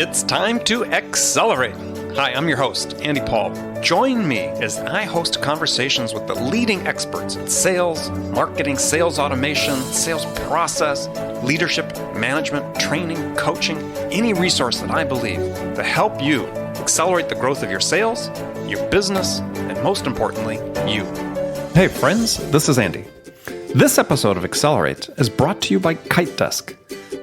It's time to accelerate. Hi, I'm your host, Andy Paul. Join me as I host conversations with the leading experts in sales, marketing, sales automation, sales process, leadership, management, training, coaching, any resource that I believe to help you accelerate the growth of your sales, your business, and most importantly, you. Hey friends, this is Andy. This episode of Accelerate is brought to you by Kitedesk.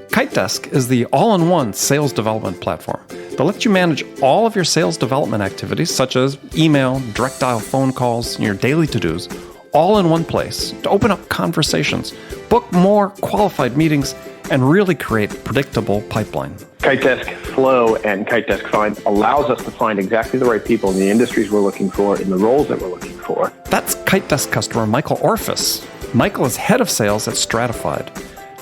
Kitedesk is the all-in-one sales development platform that lets you manage all of your sales development activities, such as email, direct dial phone calls, and your daily to-dos, all in one place to open up conversations, book more qualified meetings, and really create predictable pipeline. Kitedesk Flow and Kitedesk Find allows us to find exactly the right people in the industries we're looking for, in the roles that we're looking for. That's Kitedesk customer Michael Orphis. Michael is head of sales at Stratified.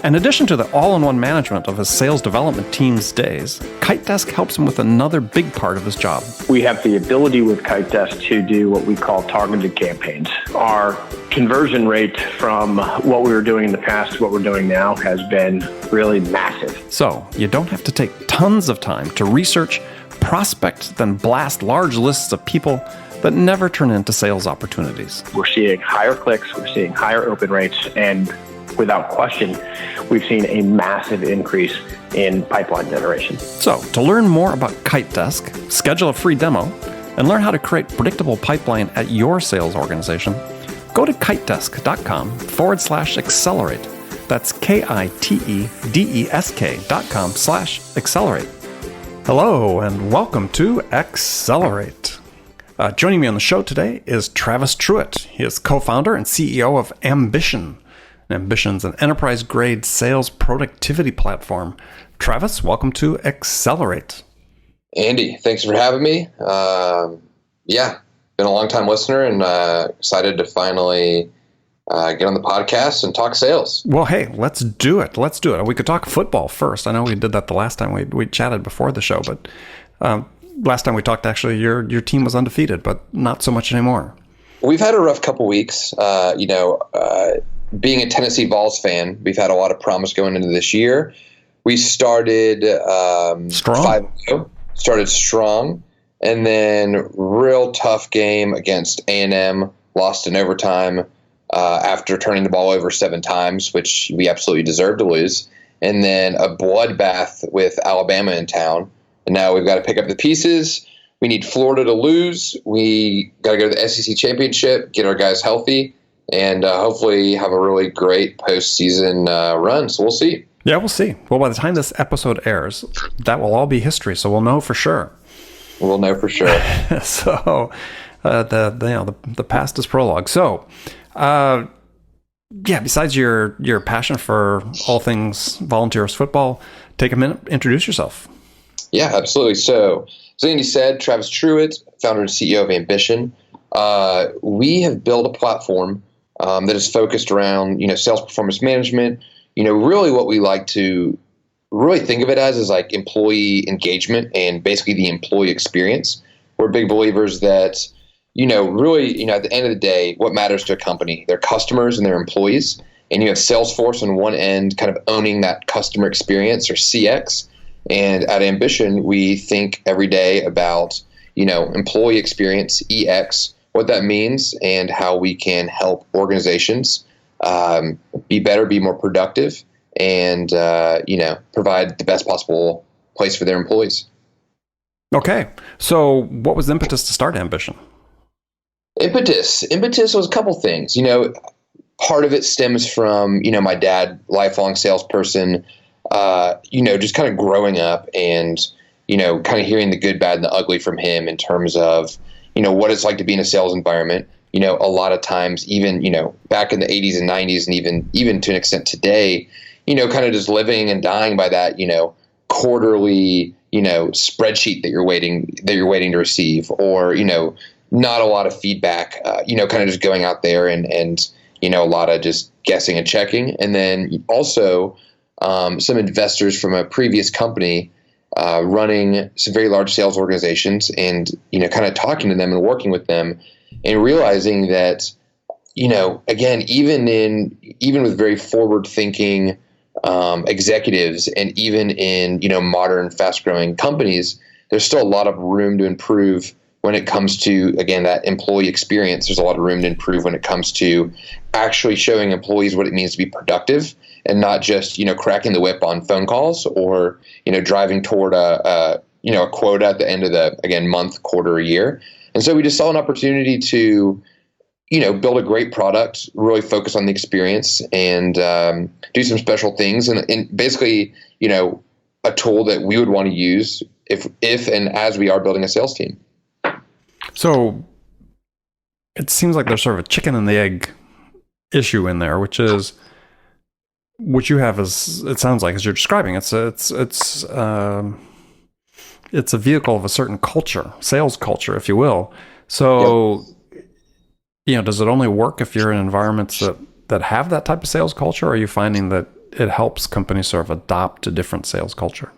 In addition to the all-in-one management of his sales development team's days, Kitedesk helps him with another big part of his job. We have the ability with Kitedesk to do what we call targeted campaigns. Our conversion rate from what we were doing in the past to what we're doing now has been really massive. So you don't have to take tons of time to research, prospect, then blast large lists of people that never turn into sales opportunities. We're seeing higher clicks, we're seeing higher open rates, and without question, we've seen a massive increase in pipeline generation. So, to learn more about Kitedesk, schedule a free demo, and learn how to create predictable pipeline at your sales organization, go to kitedesk.com/accelerate. That's KITEDESK.com/accelerate. Hello, and welcome to Accelerate. Joining me on the show today is Travis Truett. He is co-founder and CEO of Ambition. Ambition's an enterprise-grade sales productivity platform. Travis, welcome to Accelerate. Andy, thanks for having me. Been a long-time listener and excited to finally get on the podcast and talk sales. Well, hey, let's do it. We could talk football first. I know we did that the last time we chatted before the show, but last time we talked, actually, your team was undefeated, but not so much anymore. We've had a rough couple weeks. Being a Tennessee Vols fan, we've had a lot of promise going into this year. We started strong. 5-0, started strong, and then real tough game against A&M, lost in overtime after turning the ball over 7 times, which we absolutely deserved to lose, and then a bloodbath with Alabama in town. And now we've got to pick up the pieces. We need Florida to lose. We got to go to the SEC championship, get our guys healthy, and hopefully have a really great postseason run. So we'll see. Yeah, we'll see. Well, by the time this episode airs, that will all be history. So we'll know for sure. We'll know for sure. So the past is prologue. So, besides your passion for all things volunteers football, take a minute, introduce yourself. Yeah, absolutely. So, as Andy said, Travis Truett, founder and CEO of Ambition. We have built a platform that is focused around, sales performance management. Really what we like to really think of it as is like employee engagement and basically the employee experience. We're big believers that, really, at the end of the day, what matters to a company, their customers and their employees. And you have Salesforce on one end kind of owning that customer experience, or CX. And at Ambition, we think every day about, employee experience, EX, what that means, and how we can help organizations be better, be more productive, and provide the best possible place for their employees. Okay, so what was the impetus to start Ambition? Impetus was a couple things. Part of it stems from my dad, lifelong salesperson. Just kind of growing up and kind of hearing the good, bad, and the ugly from him in terms of what it's like to be in a sales environment. A lot of times, even, back in the 80s and 90s, and even to an extent today, kind of just living and dying by that, quarterly, spreadsheet that you're waiting to receive, or, not a lot of feedback, kind of just going out there and a lot of just guessing and checking. And then also some investors from a previous company running some very large sales organizations, and kind of talking to them and working with them, and realizing that again, even with very forward thinking executives, and even in, modern fast-growing companies, there's still a lot of room to improve when it comes to, again, that employee experience. There's a lot of room to improve when it comes to actually showing employees what it means to be productive, and not just, cracking the whip on phone calls, or, driving toward a quota at the end of the, again, month, quarter, year. And so we just saw an opportunity to, build a great product, really focus on the experience, and do some special things, and basically, a tool that we would want to use if and as we are building a sales team. So it seems like there's sort of a chicken and the egg issue in there, which is what you have is, it sounds like, as you're describing, it's a vehicle of a certain culture, sales culture, if you will. So, does it only work if you're in environments that have that type of sales culture, or are you finding that it helps companies sort of adopt a different sales culture?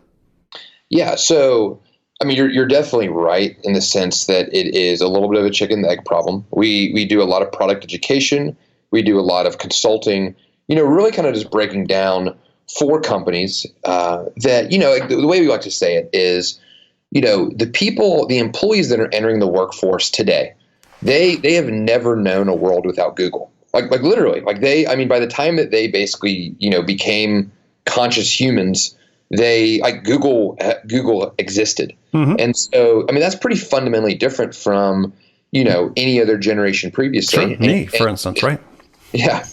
Yeah. So, I mean, you're definitely right in the sense that it is a little bit of a chicken and egg problem. We do a lot of product education. We do a lot of consulting, really kind of just breaking down for companies that, the way we like to say it is, the employees that are entering the workforce today, they have never known a world without Google. Like literally, by the time that they basically, became conscious humans, Google existed. Mm-hmm. And so, that's pretty fundamentally different from, any other generation previously. Sure. Me, for instance, right? Yeah.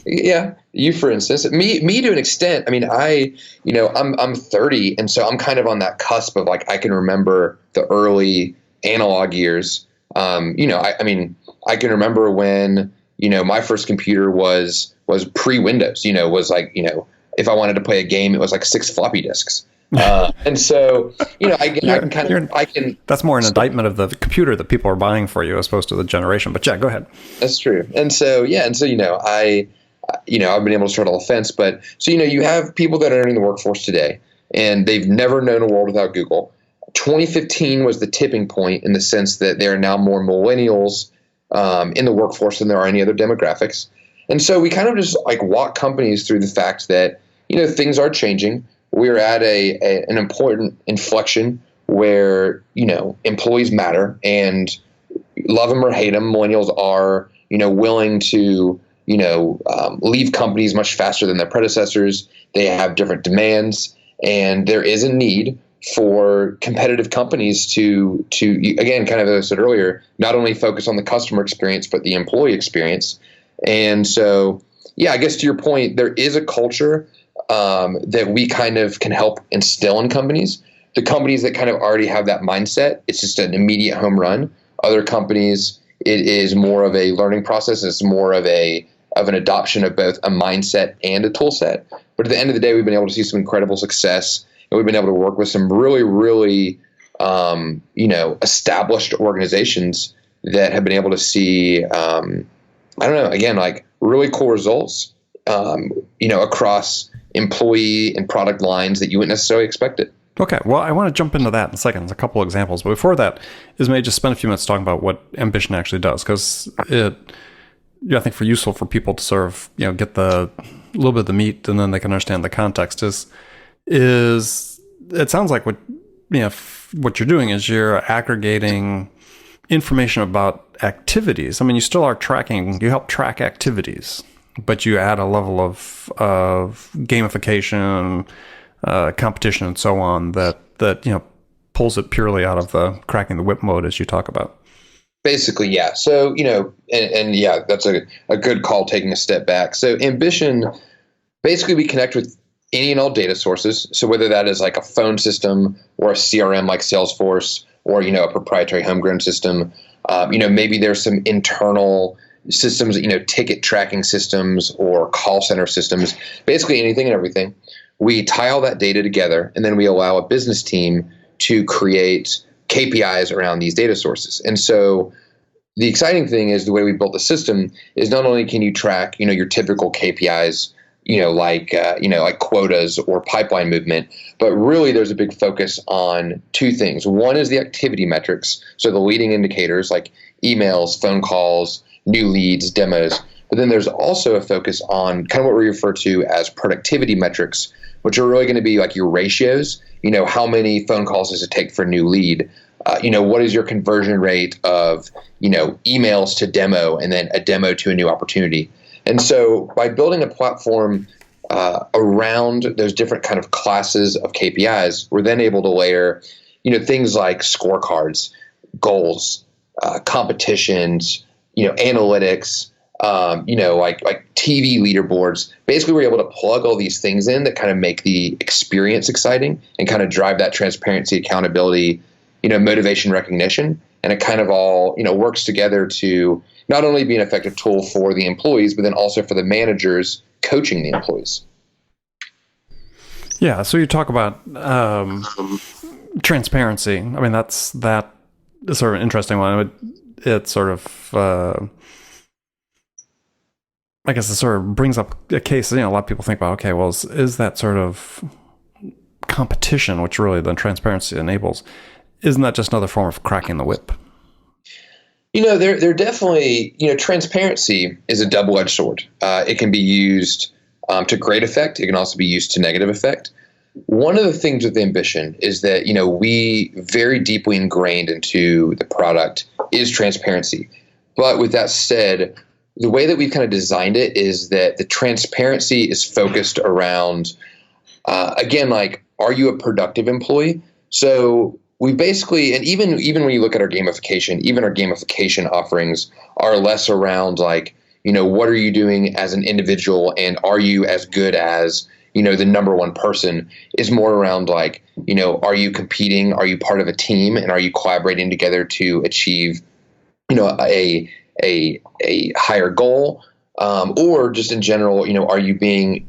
You, for instance, me to an extent. I'm 30, and so I'm kind of on that cusp of I can remember the early analog years. I can remember when, my first computer was pre-Windows, if I wanted to play a game, it was 6 floppy disks. And so, I can. That's more an indictment of the computer that people are buying for you as opposed to the generation. But yeah, go ahead. That's true. I've been able to start all the fence. But so, you have people that are entering the workforce today, and they've never known a world without Google. 2015 was the tipping point in the sense that there are now more millennials in the workforce than there are any other demographics. And so we kind of just walk companies through the fact that, things are changing. We're at an important inflection where, employees matter, and love them or hate them, millennials are, willing to, leave companies much faster than their predecessors. They have different demands, and there is a need for competitive companies to again, kind of as I said earlier, not only focus on the customer experience, but the employee experience. And so, I guess to your point, there is a culture that we kind of can help instill in companies. The companies that kind of already have that mindset, it's just an immediate home run. Other companies, it is more of a learning process. It's more of an adoption of both a mindset and a tool set. But at the end of the day, we've been able to see some incredible success, and we've been able to work with some really, really, established organizations that have been able to see, really cool results, across employee and product lines that you wouldn't necessarily expect it. Okay, well, I want to jump into that in a second. There's a couple of examples. But before that, is maybe just spend a few minutes talking about what Ambition actually does, because I think useful for people to sort of, get the little bit of the meat, and then they can understand the context. Is it sounds like what you're doing is you're aggregating information about activities. You still are tracking. You help track activities, but you add a level of gamification, competition, and so on that pulls it purely out of the cracking the whip mode, as you talk about. Basically, yeah. So, that's a good call, taking a step back. So Ambition, basically we connect with any and all data sources. So whether that is a phone system or a CRM like Salesforce, or, a proprietary homegrown system, maybe there's some internal systems, ticket tracking systems or call center systems, basically anything and everything. We tie all that data together, and then we allow a business team to create KPIs around these data sources. And so the exciting thing is the way we built the system is not only can you track, your typical KPIs, like quotas or pipeline movement, but really there's a big focus on two things. One is the activity metrics, so the leading indicators like emails, phone calls, new leads, demos. But then there's also a focus on kind of what we refer to as productivity metrics, which are really going to be like your ratios. How many phone calls does it take for a new lead? What is your conversion rate of, emails to demo and then a demo to a new opportunity? And so by building a platform around those different kind of classes of KPIs, we're then able to layer, things like scorecards, goals, competitions, analytics, like TV leaderboards. Basically, we're able to plug all these things in that kind of make the experience exciting and kind of drive that transparency, accountability, motivation, recognition. And it kind of all, works together to not only be an effective tool for the employees, but then also for the managers coaching the employees. Yeah. So you talk about transparency. I mean, that is sort of an interesting one. It sort of, I guess it sort of brings up a case, a lot of people think about, okay, well, is that sort of competition, which really then transparency enables, isn't that just another form of cracking the whip? They're definitely, transparency is a double-edged sword. It can be used to great effect. It can also be used to negative effect. One of the things with Ambition is that, we very deeply ingrained into the product is transparency. But with that said, the way that we've kind of designed it is that the transparency is focused around, again, like, are you a productive employee? So we basically, and even when you look at our gamification, even our gamification offerings are less around like, what are you doing as an individual and are you as good as, the number one person, is more around like, are you competing? Are you part of a team? And are you collaborating together to achieve, a higher goal? Or just in general, are you being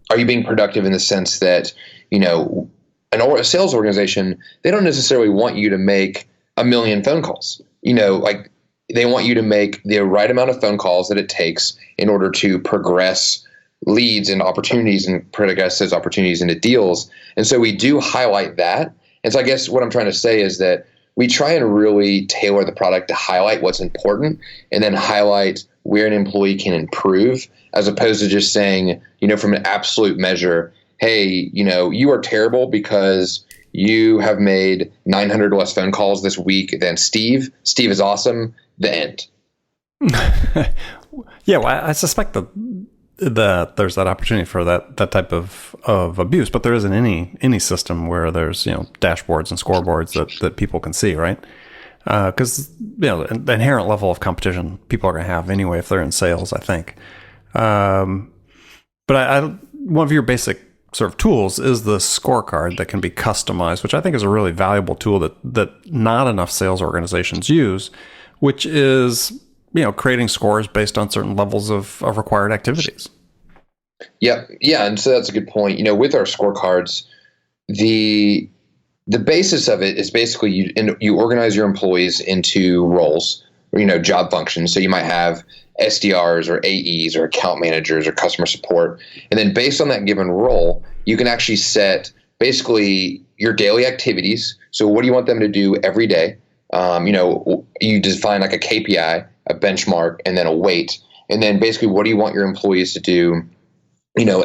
productive in the sense that, a sales organization, they don't necessarily want you to make 1 million phone calls. Like they want you to make the right amount of phone calls that it takes in order to progress leads and opportunities and progress those opportunities into deals. And so we do highlight that. And so I guess what I'm trying to say is that we try and really tailor the product to highlight what's important and then highlight where an employee can improve, as opposed to just saying, from an absolute measure, hey, you are terrible because you have made 900 less phone calls this week than Steve. Steve is awesome. The end. Yeah, well, I suspect that there's that opportunity for that type of abuse, but there isn't any system where there's dashboards and scoreboards that people can see, right? Because the inherent level of competition people are going to have anyway if they're in sales, I think. But one of your basic sort of tools is the scorecard that can be customized, which I think is a really valuable tool that not enough sales organizations use, which is creating scores based on certain levels of required activities. Yeah, and so that's a good point. With our scorecards, the basis of it is basically you organize your employees into roles or job functions. So you might have SDRs or AEs or account managers or customer support. And then based on that given role, you can actually set basically your daily activities. So what do you want them to do every day? You define like a KPI, a benchmark, and then a weight. And then basically what do you want your employees to do,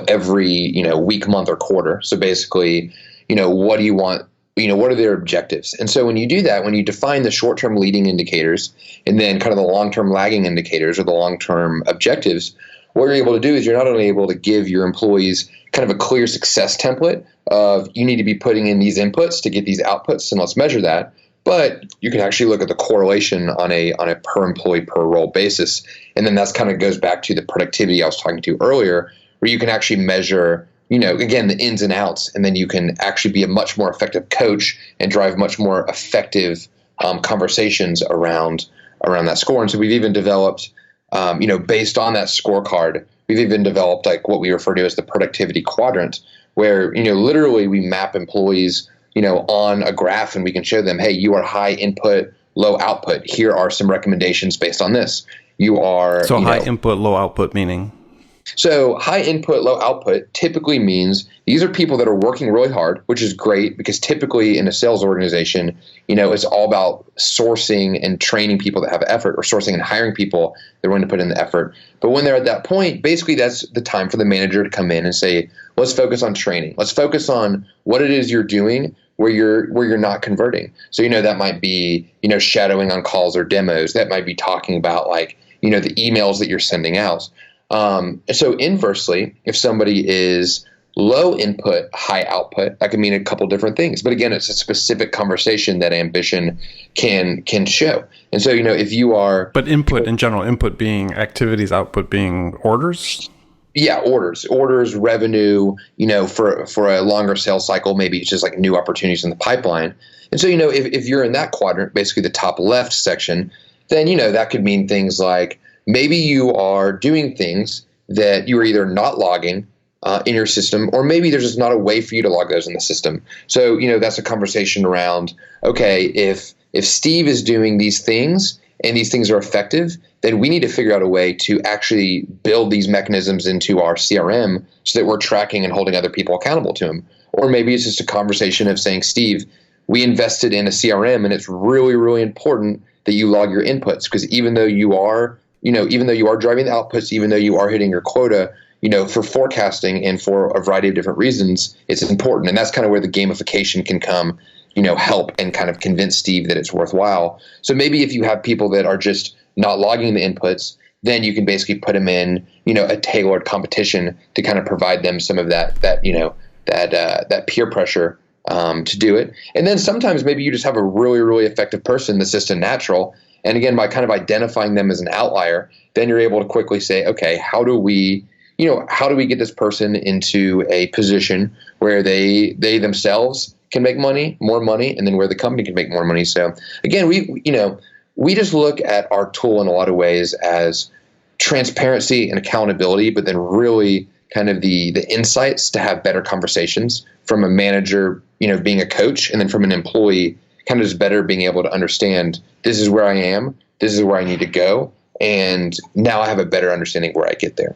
every, week, month, or quarter? So basically, what do you want? What are their objectives? And so when you do that, when you define the short-term leading indicators and then kind of the long-term lagging indicators or the long-term objectives, what you're able to do is you're not only able to give your employees kind of a clear success template of you need to be putting in these inputs to get these outputs and let's measure that, but you can actually look at the correlation on a per employee per role basis. And then that's kind of goes back to the productivity I was talking to earlier, where you can actually measure again, the ins and outs, and then you can actually be a much more effective coach and drive much more effective conversations around that score. And so we've even developed, based on that scorecard, we've even developed like what we refer to as the productivity quadrant, where, literally we map employees, on a graph and we can show them, hey, you are high input, low output. Here are some recommendations based on this. You are high input, low output meaning? So high input, low output typically means these are people that are working really hard, which is great because typically in a sales organization, it's all about sourcing and training people that have effort, or sourcing and hiring people that are willing to put in the effort. But when they're at that point, basically that's the time for the manager to come in and say, Let's focus on training. Let's focus on what it is you're doing where you're not converting. So, that might be, shadowing on calls or demos. That might be talking about like, the emails that you're sending out. So inversely, if somebody is low input, high output, that can mean a couple different things. But again, it's a specific conversation that Ambition can show. And so, if you are... But input in general, input being activities, output being orders? Yeah, orders, revenue, for a longer sales cycle, maybe it's just like new opportunities in the pipeline. And so, if you're in that quadrant, basically the top left section, then, that could mean things like maybe you are doing things that you are either not logging in your system, or maybe there's just not a way for you to log those in the system. So, that's a conversation around, okay, if Steve is doing these things and these things are effective, then we need to figure out a way to actually build these mechanisms into our CRM so that we're tracking and holding other people accountable to them. Or maybe it's just a conversation of saying, Steve, we invested in a CRM and it's really, really important that you log your inputs, because even though you are driving the outputs, even though you are hitting your quota, for forecasting and for a variety of different reasons, it's important. And that's kind of where the gamification can come, help and kind of convince Steve that it's worthwhile. So maybe if you have people that are just not logging the inputs, then you can basically put them in, a tailored competition to kind of provide them some of that peer pressure to do it. And then sometimes maybe you just have a really, really effective person that's just a natural. And again, by kind of identifying them as an outlier, then you're able to quickly say, okay, how do we get this person into a position where they themselves can make more money, and then where the company can make more money. So again, we just look at our tool in a lot of ways as transparency and accountability, but then really kind of the insights to have better conversations from a manager, being a coach, and then from an employee, kind of just better being able to understand, this is where I am, this is where I need to go, and now I have a better understanding where I get there.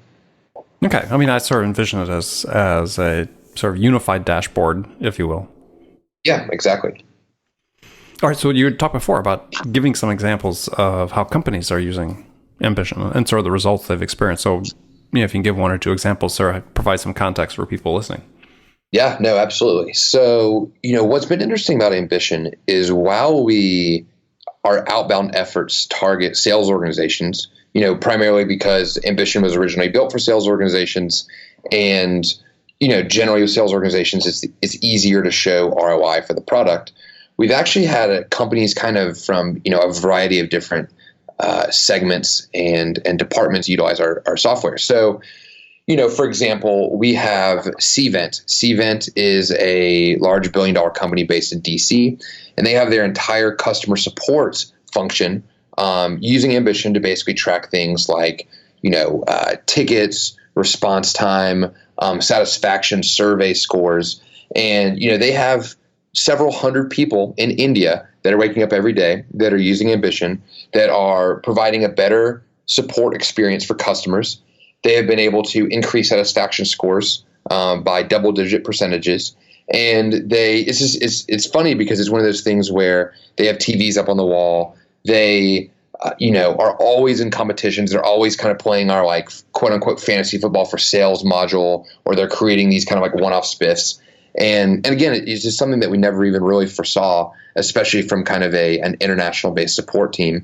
Okay. I mean, I sort of envision it as a sort of unified dashboard, if you will. Yeah, exactly. All right. So you talked before about giving some examples of how companies are using Ambition and sort of the results they've experienced. So, if you can give one or two examples, sort of provide some context for people listening. Yeah, no, absolutely. So, what's been interesting about Ambition is while our outbound efforts target sales organizations, primarily because Ambition was originally built for sales organizations, and generally with sales organizations, it's easier to show ROI for the product. We've actually had companies kind of from a variety of different segments and departments utilize our software. So, for example, we have Cvent. Cvent is a large $1 billion company based in DC, and they have their entire customer support function using Ambition to basically track things like, tickets, response time, satisfaction survey scores. And, they have several hundred people in India that are waking up every day that are using Ambition, that are providing a better support experience for customers. They have been able to increase satisfaction scores by double-digit percentages. And it's funny because it's one of those things where they have TVs up on the wall. They are always in competitions. They're always kind of playing our like quote unquote fantasy football for sales module, or they're creating these kind of like one-off spiffs. And again, it's just something that we never even really foresaw, especially from kind of an international based support team.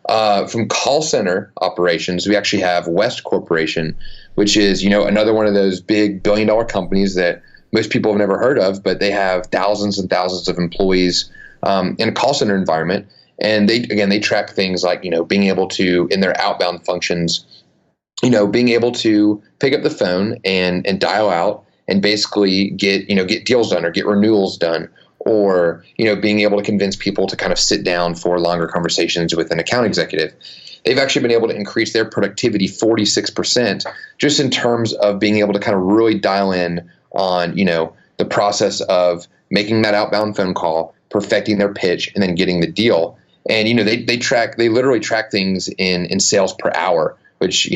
From call center operations, we actually have West Corporation, which is, another one of those big $1 billion companies that most people have never heard of, but they have thousands and thousands of employees in a call center environment. And they track things like, being able to, in their outbound functions, being able to pick up the phone and dial out and basically get deals done or get renewals done, or, being able to convince people to kind of sit down for longer conversations with an account executive. They've actually been able to increase their productivity 46% just in terms of being able to kind of really dial in on, the process of making that outbound phone call, perfecting their pitch, and then getting the deal. And, they literally track things in sales per hour, which,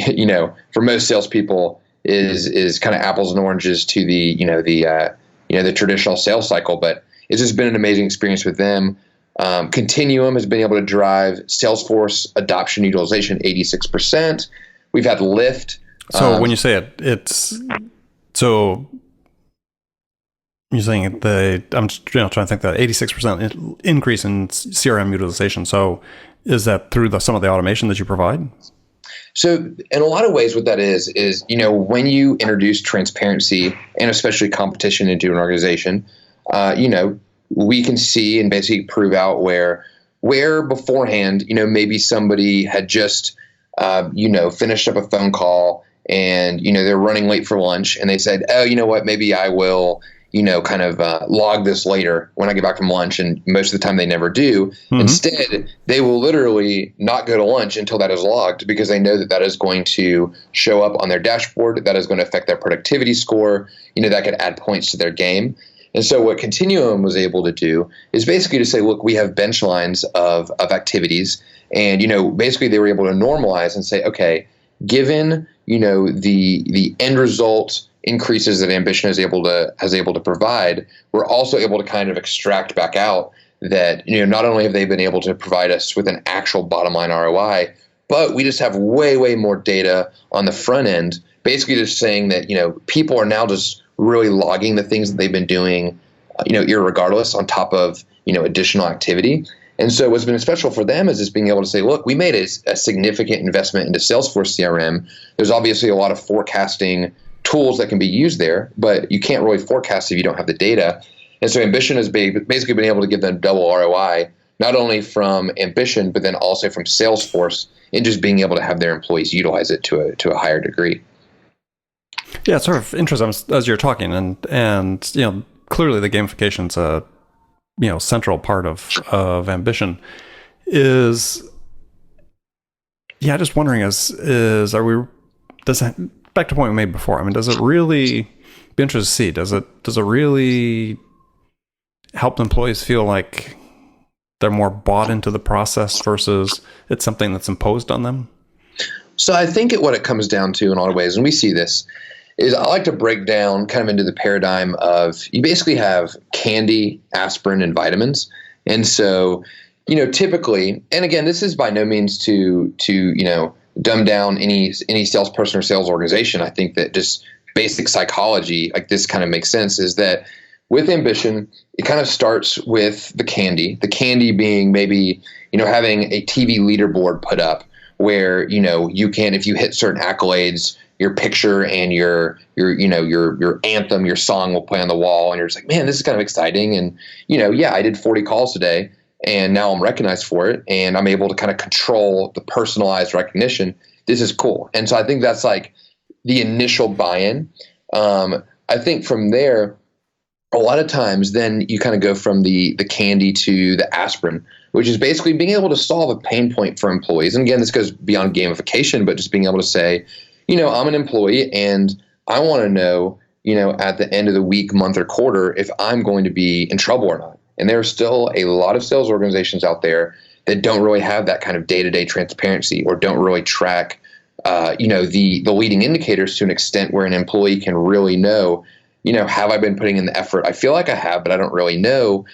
for most salespeople is kind of apples and oranges to the traditional sales cycle. But it's just been an amazing experience with them. Continuum has been able to drive Salesforce adoption utilization 86%. We've had Lyft. So when you say it's so you're saying I'm just, trying to think that 86% increase in CRM utilization. So is that through some of the automation that you provide? So in a lot of ways, what that is, when you introduce transparency and especially competition into an organization, we can see and basically prove out where beforehand, maybe somebody had just, finished up a phone call and, they're running late for lunch and they said, oh, you know what, maybe I will, log this later when I get back from lunch. And most of the time they never do. Mm-hmm. Instead, they will literally not go to lunch until that is logged because they know that is going to show up on their dashboard. That is going to affect their productivity score. That could add points to their game. And so what Continuum was able to do is basically to say, look, we have bench lines of activities. And, basically they were able to normalize and say, okay, given, the end result increases that Ambition is able to provide, we're also able to kind of extract back out that, not only have they been able to provide us with an actual bottom line ROI, but we just have way, way more data on the front end, basically just saying that, people are now just really logging the things that they've been doing, irregardless on top of, additional activity. And so what's been special for them is just being able to say, look, we made a significant investment into Salesforce CRM. There's obviously a lot of forecasting tools that can be used there, but you can't really forecast if you don't have the data. And so Ambition has basically been able to give them double ROI, not only from Ambition, but then also from Salesforce, and just being able to have their employees utilize it to a higher degree. Yeah, it's sort of interesting as you're talking, and clearly the gamification's a central part of Ambition. Just wondering back to the point we made before. I mean, does it really be interested to see? Does it really help employees feel like they're more bought into the process versus it's something that's imposed on them? So I think what it comes down to in a lot of ways, and we see this, is I like to break down kind of into the paradigm of you basically have candy, aspirin, and vitamins. And so, typically, and again, this is by no means to dumb down any salesperson or sales organization. I think that just basic psychology, like this kind of makes sense, is that with Ambition, it kind of starts with the candy being maybe, having a TV leaderboard put up where, you can, if you hit certain accolades, your picture and your anthem, your song will play on the wall, and you're just like, man, this is kind of exciting. And, I did 40 calls today, and now I'm recognized for it, and I'm able to kind of control the personalized recognition. This is cool. And so I think that's like the initial buy-in. I think from there, a lot of times then you kind of go from the candy to the aspirin, which is basically being able to solve a pain point for employees. And again, this goes beyond gamification, but just being able to say, I'm an employee and I want to know, at the end of the week, month, or quarter, if I'm going to be in trouble or not. And there are still a lot of sales organizations out there that don't really have that kind of day-to-day transparency or don't really track, the leading indicators to an extent where an employee can really know, have I been putting in the effort? I feel like I have, but I don't really know,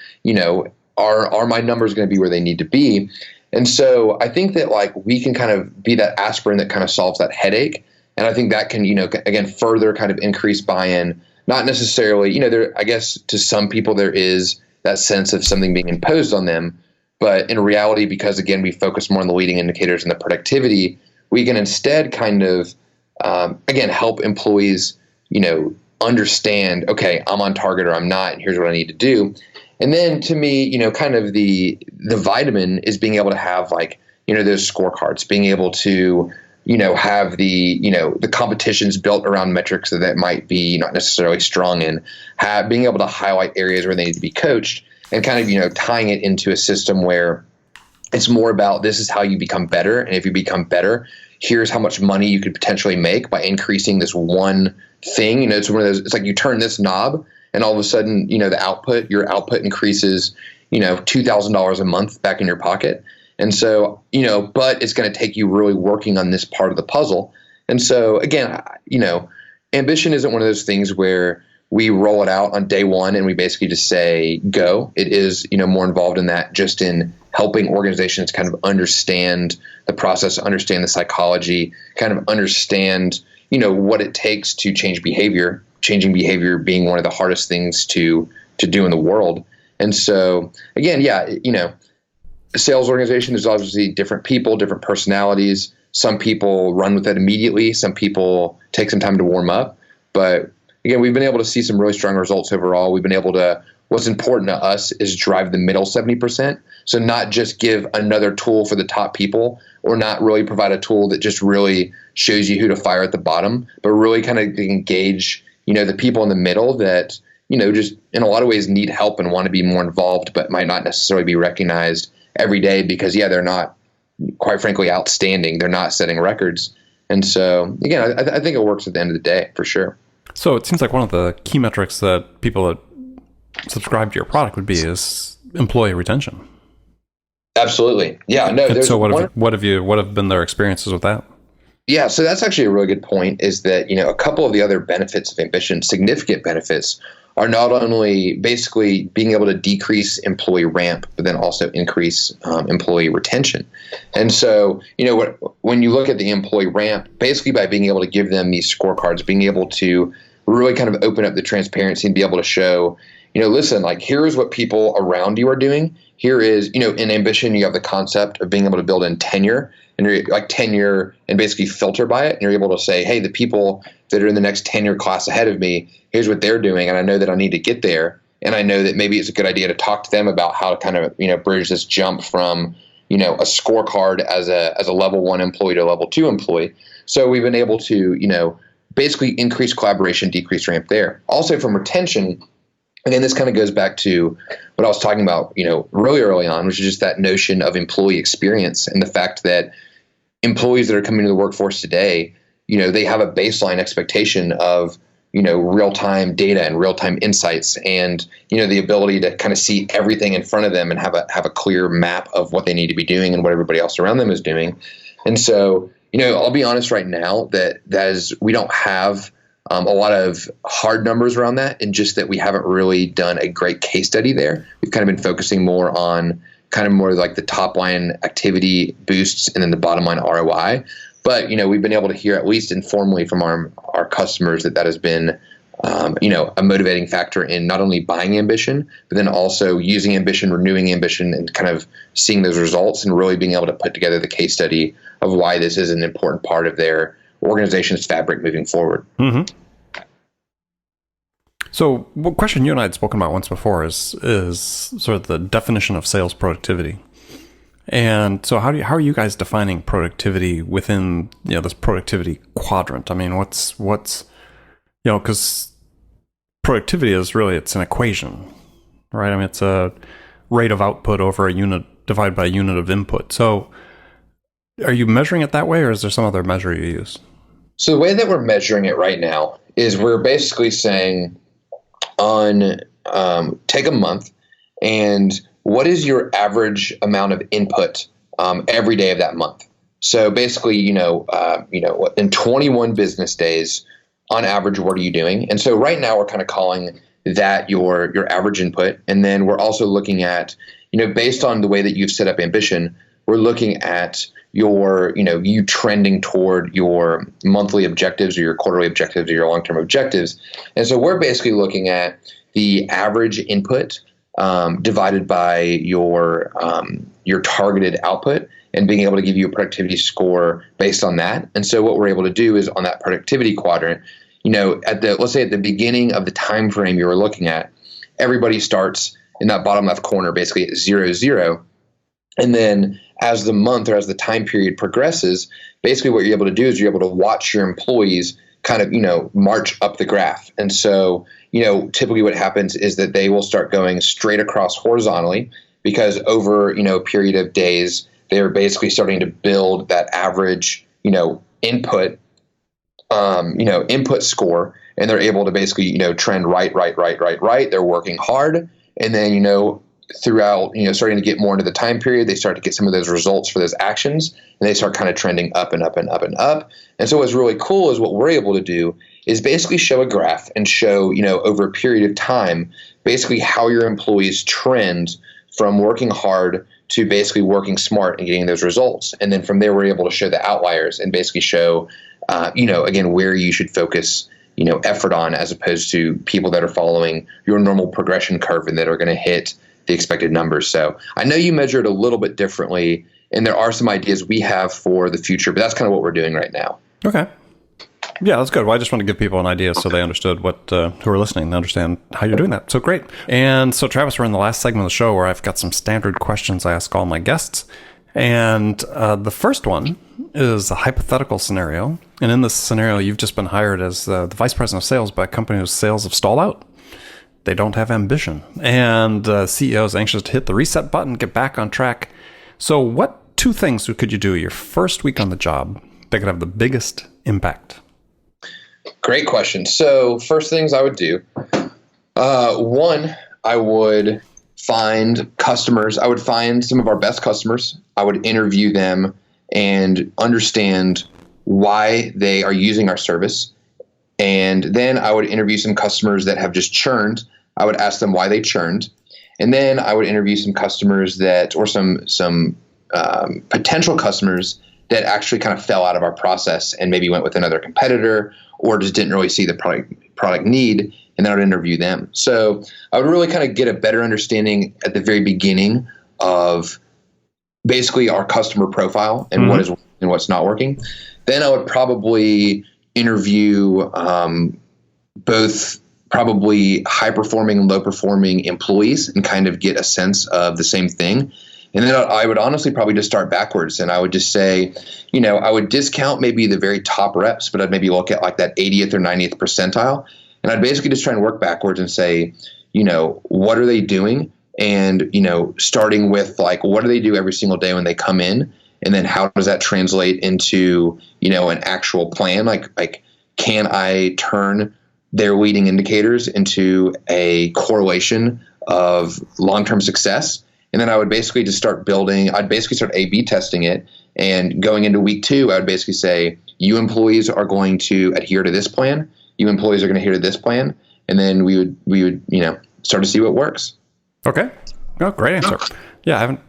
are my numbers going to be where they need to be? And so I think that we can kind of be that aspirin that kind of solves that headache. And I think that can, again, further kind of increase buy-in, not necessarily, I guess to some people there is that sense of something being imposed on them. But in reality, because again, we focus more on the leading indicators and the productivity, we can instead kind of, again, help employees, understand, okay, I'm on target or I'm not, and here's what I need to do. And then to me, kind of the vitamin is being able to have those scorecards, being able to, have the competitions built around metrics that might be not necessarily strong in, being able to highlight areas where they need to be coached and kind of, tying it into a system where it's more about this is how you become better. And if you become better, here's how much money you could potentially make by increasing this one thing. It's one of those, it's like you turn this knob and all of a sudden, your output increases, $2,000 a month back in your pocket. And so, but it's going to take you really working on this part of the puzzle. And so again, Ambition isn't one of those things where we roll it out on day one and we basically just say, go. It is, more involved in that, just in helping organizations kind of understand the process, understand the psychology, kind of understand, what it takes to change behavior, changing behavior being one of the hardest things to do in the world. And so again, a sales organization, there's obviously different people, different personalities. Some people run with it immediately. Some people take some time to warm up. But again, we've been able to see some really strong results overall. We've been able to, what's important to us is drive the middle 70%. So not just give another tool for the top people, or not really provide a tool that just really shows you who to fire at the bottom, but really kind of engage, the people in the middle that, just in a lot of ways need help and want to be more involved, but might not necessarily be recognized every day because, they're not, quite frankly, outstanding. They're not setting records. And so, again, I think it works at the end of the day for sure. So it seems like one of the key metrics that people that subscribe to your product would be is employee retention. Absolutely. Yeah. No. So what have been their experiences with that? Yeah. So that's actually a really good point, is that, a couple of the other benefits of Ambition, significant benefits, are not only basically being able to decrease employee ramp, but then also increase employee retention. And so, when you look at the employee ramp, basically by being able to give them these scorecards, being able to really kind of open up the transparency and be able to show, listen, like, here's what people around you are doing. Here is, in Ambition, you have the concept of being able to build in tenure, and you're like tenure and basically filter by it. And you're able to say, hey, the people that are in the next tenure class ahead of me, here's what they're doing. And I know that I need to get there. And I know that maybe it's a good idea to talk to them about how to kind of, bridge this jump from, a scorecard as a level 1 employee to a level 2 employee. So we've been able to, basically increase collaboration, decrease ramp there. Also from retention, again, this kind of goes back to what I was talking about, really early on, which is just that notion of employee experience and the fact that employees that are coming to the workforce today, they have a baseline expectation of, real-time data and real-time insights and, the ability to kind of see everything in front of them and have a clear map of what they need to be doing and what everybody else around them is doing. And so, I'll be honest right now that we don't have a lot of hard numbers around that, and just that we haven't really done a great case study there. We've kind of been focusing more on kind of more like the top line activity boosts and then the bottom line ROI. But, we've been able to hear, at least informally from our customers, that has been, a motivating factor in not only buying Ambition, but then also using Ambition, renewing Ambition, and kind of seeing those results and really being able to put together the case study of why this is an important part of their organization's fabric moving forward. Mm-hmm. So one question you and I had spoken about once before is sort of the definition of sales productivity. And so how are you guys defining productivity within, this productivity quadrant? I mean, what's because productivity is really, it's an equation, right? I mean, it's a rate of output over a unit divided by a unit of input. So are you measuring it that way, or is there some other measure you use? So the way that we're measuring it right now is we're basically saying take a month, and what is your average amount of input every day of that month? So basically, in 21 business days, on average, what are you doing? And so right now we're kind of calling that your average input. And then we're also looking at, based on the way that you've set up Ambition, we're looking at you trending toward your monthly objectives or your quarterly objectives or your long-term objectives. And so we're basically looking at the average input divided by your targeted output, and being able to give you a productivity score based on that. And so what we're able to do is, on that productivity quadrant, let's say at the beginning of the time frame you were looking at, everybody starts in that bottom left corner, basically at 0, 0. And then as the month or as the time period progresses, basically what you're able to do is you're able to watch your employees kind of, march up the graph. And so, typically what happens is that they will start going straight across horizontally, because over, a period of days, they're basically starting to build that average, input score, and they're able to basically, trend right. They're working hard. And then, throughout, starting to get more into the time period, they start to get some of those results for those actions, and they start kind of trending up and up and up and up. And so what's really cool is what we're able to do is basically show a graph and show, over a period of time, basically how your employees trend from working hard to basically working smart and getting those results. And then from there, we're able to show the outliers and basically show, again, where you should focus, effort on, as opposed to people that are following your normal progression curve and that are going to hit the expected numbers. So I know you measure it a little bit differently, and there are some ideas we have for the future, but that's kind of what we're doing right now. Okay. Yeah, that's good. Well, I just want to give people an idea so they understood who are listening, understand how you're doing that. So great. And so, Travis, we're in the last segment of the show where I've got some standard questions I ask all my guests. And the first one is a hypothetical scenario. And in this scenario, you've just been hired as the vice president of sales by a company whose sales have stalled out. They don't have ambition. And CEO is anxious to hit the reset button, get back on track. So what 2 things could you do your first week on the job that could have the biggest impact? Great question. So first things I would do, one, I would find customers. I would find some of our best customers. I would interview them and understand why they are using our service. And then I would interview some customers that have just churned. I would ask them why they churned. And then I would interview some customers or some potential customers that actually kind of fell out of our process and maybe went with another competitor or just didn't really see the product need, and then I would interview them. So I would really kind of get a better understanding at the very beginning of basically our customer profile and what is and what's not working. Then I would probably interview both probably high-performing and low-performing employees and kind of get a sense of the same thing. And then I would honestly probably just start backwards, and I would just say, I would discount maybe the very top reps, but I'd maybe look at like that 80th or 90th percentile. And I'd basically just try and work backwards and say, what are they doing? And, starting with like, what do they do every single day when they come in? And then how does that translate into, an actual plan? Like, can I turn their leading indicators into a correlation of long-term success? And then I would basically just start building. I'd basically start A/B testing it. And going into week 2, I would basically say, you employees are going to adhere to this plan. You employees are going to adhere to this plan. And then we would start to see what works. Okay. Oh, great answer. Yeah, I haven't,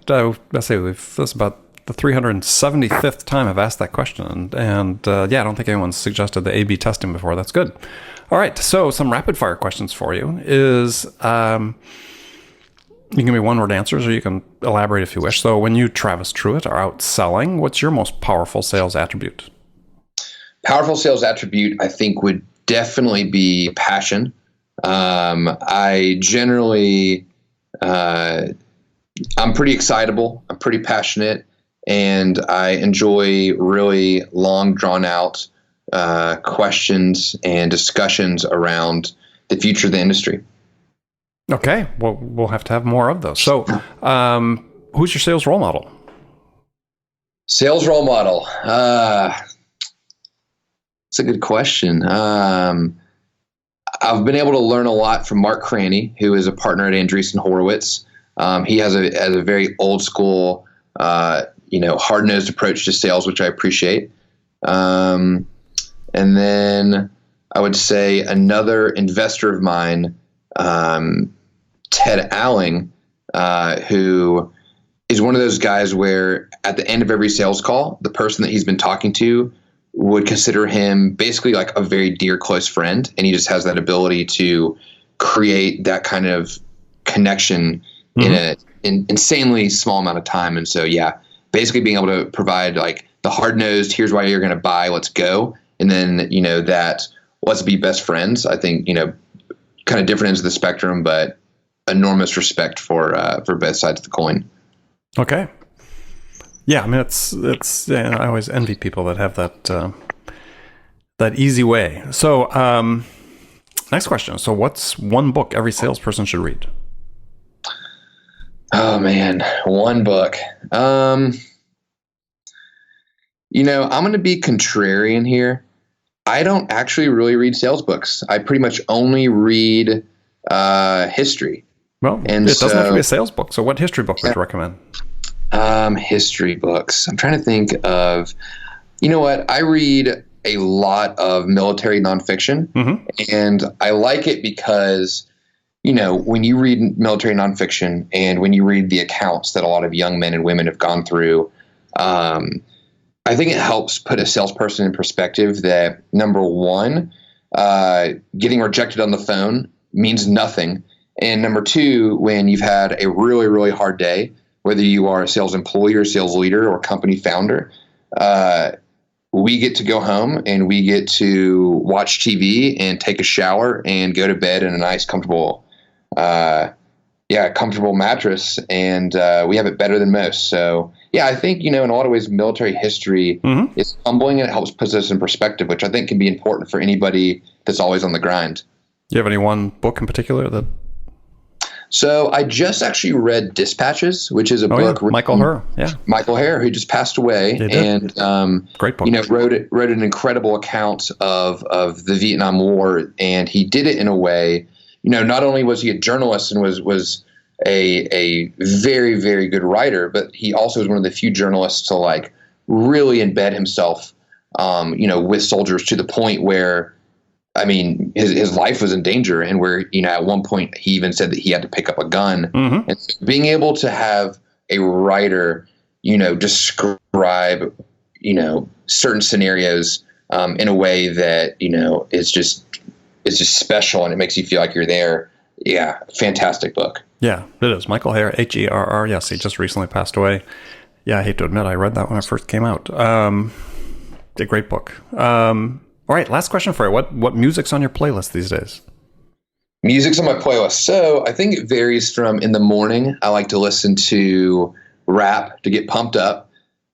let's say this is about the 375th time I've asked that question. And I don't think anyone's suggested the A/B testing before. That's good. All right. So some rapid fire questions for you is, you can give me one-word answers, or you can elaborate if you wish. So when you, Travis Truett, are out selling, what's your most powerful sales attribute? Powerful sales attribute, I think, would definitely be passion. I generally, I'm pretty excitable. I'm pretty passionate, and I enjoy really long, drawn-out questions and discussions around the future of the industry. Okay, well, we'll have to have more of those. So, who's your sales role model? Sales role model. It's a good question. I've been able to learn a lot from Mark Craney, who is a partner at Andreessen Horowitz. He has a very old school, hard-nosed approach to sales, which I appreciate. And then I would say another investor of mine, Ted Alling, who is one of those guys where at the end of every sales call, the person that he's been talking to would consider him basically like a very dear, close friend. And he just has that ability to create that kind of connection in an insanely small amount of time. And so, basically being able to provide like the hard-nosed, here's why you're going to buy, let's go. And then, that let's be best friends. I think, kind of different ends of the spectrum, but enormous respect for both sides of the coin. Okay. Yeah, I mean, it's I always envy people that have that easy way. So, next question. So, what's one book every salesperson should read? Oh man, one book. I'm going to be contrarian here. I don't actually really read sales books. I pretty much only read history. Well, it doesn't have to be a sales book. So what history book would you recommend? History books. I'm trying to think of, I read a lot of military nonfiction, and I like it because, when you read military nonfiction and when you read the accounts that a lot of young men and women have gone through, I I think it helps put a salesperson in perspective that, number one, getting rejected on the phone means nothing. And number two, when you've had a really, really hard day, whether you are a sales employee or sales leader or company founder, we get to go home and we get to watch TV and take a shower and go to bed in a nice, comfortable mattress. And we have it better than most. So, yeah, I think, in a lot of ways, military history is humbling and it helps put us in perspective, which I think can be important for anybody that's always on the grind. Do you have any one book in particular that? So I just actually read Dispatches, which is a book. Michael Herr, Michael Herr, who just passed away, and great book. Wrote an incredible account of the Vietnam War, and he did it in a way. Not only was he a journalist and was a very, very good writer, but he also was one of the few journalists to really embed himself, with soldiers to the point where, his life was in danger, and where, at one point he even said that he had to pick up a gun. And so being able to have a writer, describe, certain scenarios in a way that, is just special and it makes you feel like you're there. Yeah. Fantastic book. Yeah, it is. Michael Herr, Herr. Yes. He just recently passed away. Yeah. I hate to admit, I read that when it first came out. A great book. All right, last question for you. What music's on your playlist these days? Music's on my playlist. So I think it varies from in the morning. I like to listen to rap to get pumped up.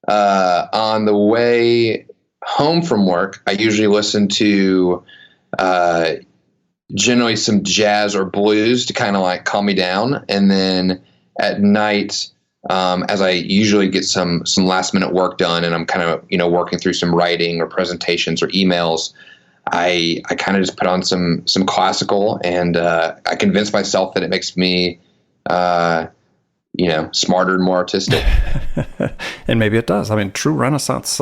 On the way home from work, I usually listen to generally some jazz or blues to kind of calm me down. And then at night, as I usually get some last minute work done and I'm kind of, working through some writing or presentations or emails, I kind of just put on some classical, and I convince myself that it makes me, smarter and more artistic. And maybe it does. True Renaissance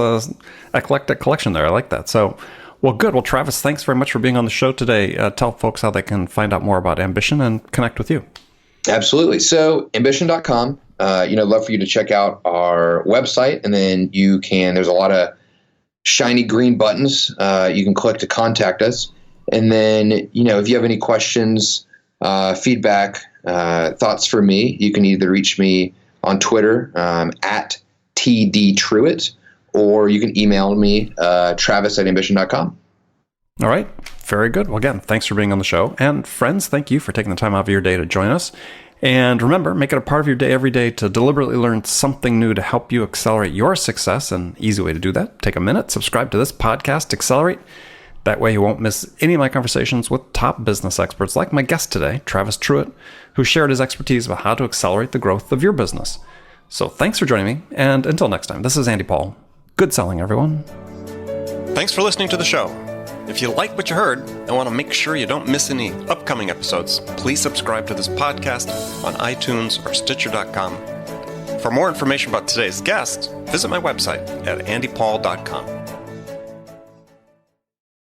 eclectic collection there. I like that. So, well, good. Well, Travis, thanks very much for being on the show today. Tell folks how they can find out more about Ambition and connect with you. Absolutely. So ambition.com. Love for you to check out our website, and then there's a lot of shiny green buttons you can click to contact us. And then, if you have any questions, feedback, thoughts for me, you can either reach me on Twitter at TDTruett, or you can email me, travis@ambition.com. All right. Very good. Well, again, thanks for being on the show. And friends, thank you for taking the time out of your day to join us. And remember, make it a part of your day every day to deliberately learn something new to help you accelerate your success. An easy way to do that: take a minute, subscribe to this podcast, Accelerate. That way you won't miss any of my conversations with top business experts like my guest today, Travis Truett, who shared his expertise about how to accelerate the growth of your business. So thanks for joining me. And until next time, this is Andy Paul. Good selling, everyone. Thanks for listening to the show. If you like what you heard and want to make sure you don't miss any upcoming episodes, please subscribe to this podcast on iTunes or Stitcher.com. For more information about today's guest, visit my website at andypaul.com.